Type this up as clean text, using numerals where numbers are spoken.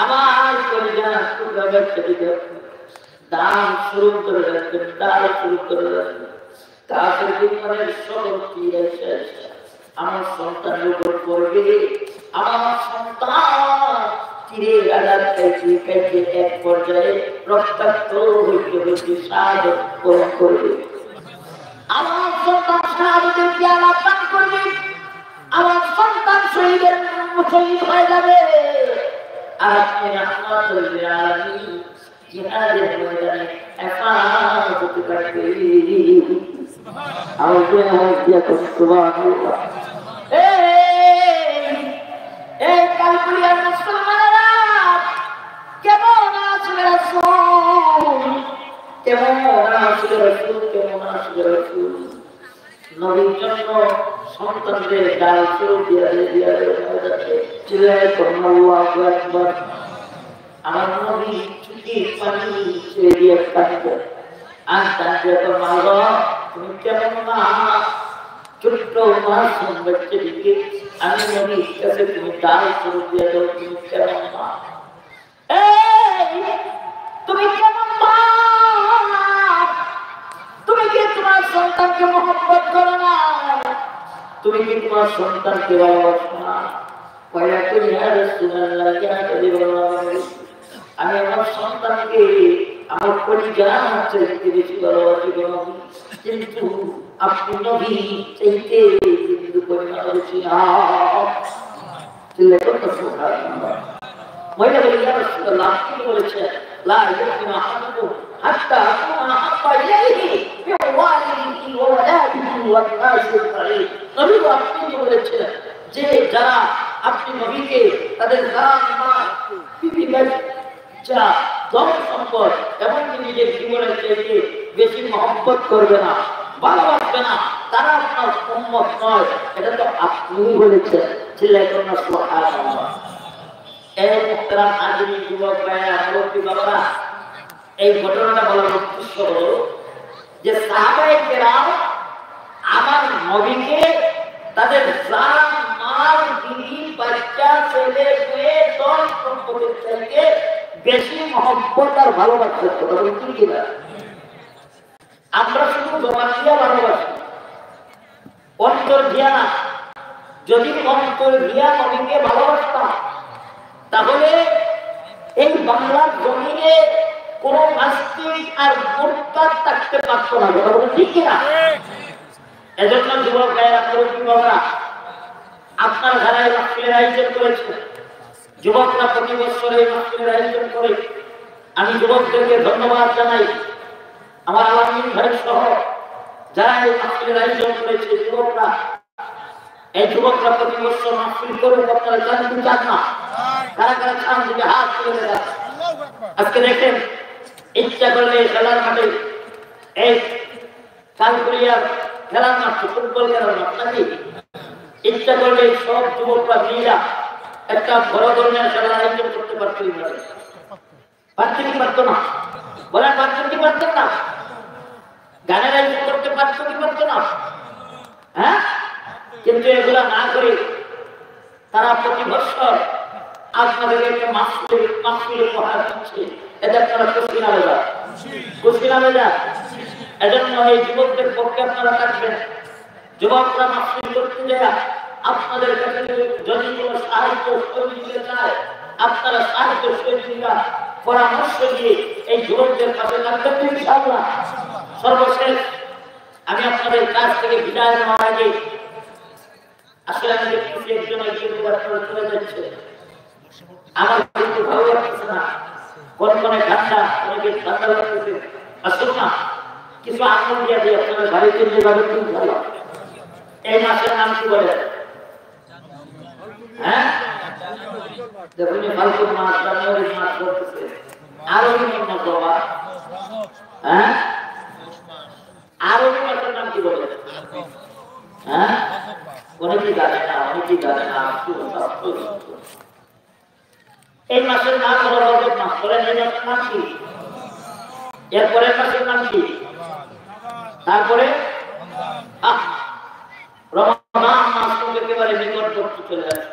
আমার কলিজা টুকরা ব্যবসা দিকে দান শুরু করে রাখবেন, দান শুরু করে রাখবেন। কাফের বিমানের সকল তীর শেষ আমার সন্তানের উপর পড়বে। আমার সন্তান তীরের আঘাত খাইছে খাইছে এক পর্যায়ে রক্তাক্ত হইতে হইতে শাহাদত বরণ করবে। আমার সন্তান শাহাদতের পেয়ালা পান করবে। আমার সন্তান শহীদের শহীদ হয়ে যাবে। আর আপনি রাহমাতুল লিল আলামিন জিহাদের ময়দানে একান্ত হতে পারবে। সুবহানাল্লাহ। এই কালকুলিয়ার মুসলমানেরা কেমন আছে রাসূল, কেমন আছে রাসূল, কেমন আছে রাসূল। নবীর জন্য সন্তানদের ডাল শুরু দিয়ে চিল্লায় আল্লাহু আকবার। আমার নবী চুকির পানি ছেড়ে দিয়ে কাঁদবে আর কাঁদবে তো মাগো তুমি কেমন না ছোট্ট মাসুম বাচ্চাটিকে আমি নবীর কাছে তুমি ডাল শুরু দিয়ে দাও, তুমি কেমন না, তুমি কেমন না, তুমি কি তোমার সন্তানকে মহব্বত করো না, তুমি কি তোমার সন্তানকে ভালোবাসো না? আমি আমার সন্তানকে আমার পরিবার চাইতে বেশি ভালোবাসি, কিন্তু আপনি নবী চাইতে কিন্তু পরিমাণছি না। মহিলা বলি রাসূলুল্লাহ কি বলেছে, লা ইয়াকুনা আহাদুকুম হাত্তা আকুনা আহাব্বা ইলাইহি মিন ওয়ালিদিহি ওয়া ওয়ালাদিহি ওয়ান নাসি আজমাইন। নবী আপনি বলেছেন যে যারা আপনি নবীকে তাদের নাম মাল বিবি বাচ্চা ধন সম্পদ এমনকি নিজের জীবনের চাইতে বেশি মহব্বত করবে না, ভালোবাসবে না, তারা আপনার উম্মত নয়। এটা তো আপনি বলেছেন। চিল্লাইবেন না সুবহানাল্লাহ। এই মুহতারাম হাজির যুবক ভাইরা মুরব্বী বাবারা, এই ঘটনাটা বলার উদ্দেশ্য হলো যে সাহাবায়ে কেরাম আমার নবীকে তাদের জান মাল বিবি বাচ্চা ছেলে মেয়ে ধন সম্পদের চাইতে বেশি মহব্বত আর ভালোবাসতে হবে। কি না আমরা শুধু জবান দিয়া ভালোবাসি, অন্তর দিয়া না। যদি অন্তর দিয়া নবীকে ভালোবাসতাম তাহলে এই বাংলার জমিনে কোন নাস্তিক আর মুরতাদ থাকতে পারত না। ঠিক না? এজন্য যুবক ভাইয়েরা মুরব্বী বাবারা আপনার ধারায় মাহফিলের আয়োজন করেছে, যুবকরা প্রতি বছর এই মাহফিলের আয়োজন করে। আমি যুবকদেরকে ধন্যবাদ জানাই। আমার আলামিন ভাই সহ যারা এই মাহফিলের আয়োজন করেছে যুবকরা, এই যুবকরা প্রতি বছর মাহফিল করে আপনারা চান কি চান না? কারা কারা চান যদি হাত তুলে দেন। আজকে দেখেন ইচ্ছা করলে খেলার মাঠে এই কালকুলিয়ার খেলার মাঠ, ফুটবল খেলার মাঠ নাকি, ইচ্ছা করলে সব যুবকরা মিলা একটা বড় ধরনের খেলার আয়োজন করতে পারতো। পারত কি পারতো না? বলেন পারত কি পারতো না? গানের আয়োজন করতে পারতো কি পারতো না? হ্যাঁ, কিন্তু এগুলা না করে তারা প্রতি বছর আপনাদেরকে একটা মাহফিল উপহার দিচ্ছে। এতে আপনারা খুশি না হয়ে যান, খুশি না হয়ে যান। এজন্য এই যুবকদের পক্ষে আপনারা থাকবেন। যুবকরা মাহফিল করতে যায় আপনাদের কাছে যদি কোনো সাহায্য সহযোগিতা চায়, আপনারা সাহায্য সহযোগিতা পরামর্শ দিয়ে এই যুবকদের পাশে থাকবেন ইনশাআল্লাহ। সর্বশেষ আমি আপনাদের কাছ থেকে বিদায় নেওয়ার আগে আসলে আমি দেখছি একজন চলে যাচ্ছে, আমার কিন্তু ভালো লাগছে না। কোন কোন ঠান্ডা, অনেকে ঠান্ডা লাগতেছে। আসুন না কিছু আনন্দ দিয়ে দিয়ে আপনাদের বাড়িতে নিয়ে যাবে, খুব ভালো। এই মাসের নাম কি বলে? হ্যাঁ, দেখুন ফাল্গুন মাস, জানুয়ারি মাস বলতেছে। আরবি মাস বাবা, হ্যাঁ আরবি মাসের নাম কি বলে? হ্যাঁ, অনেকেই জানে না, অনেকেই জানে না। এই মাসের নাম হলো রজব মাস। বলেন এই মাসের নাম কি? এরপরের মাসের নাম কি? তারপরে রমজান মাস একেবারে নিকটবর্তী চলে আসছে।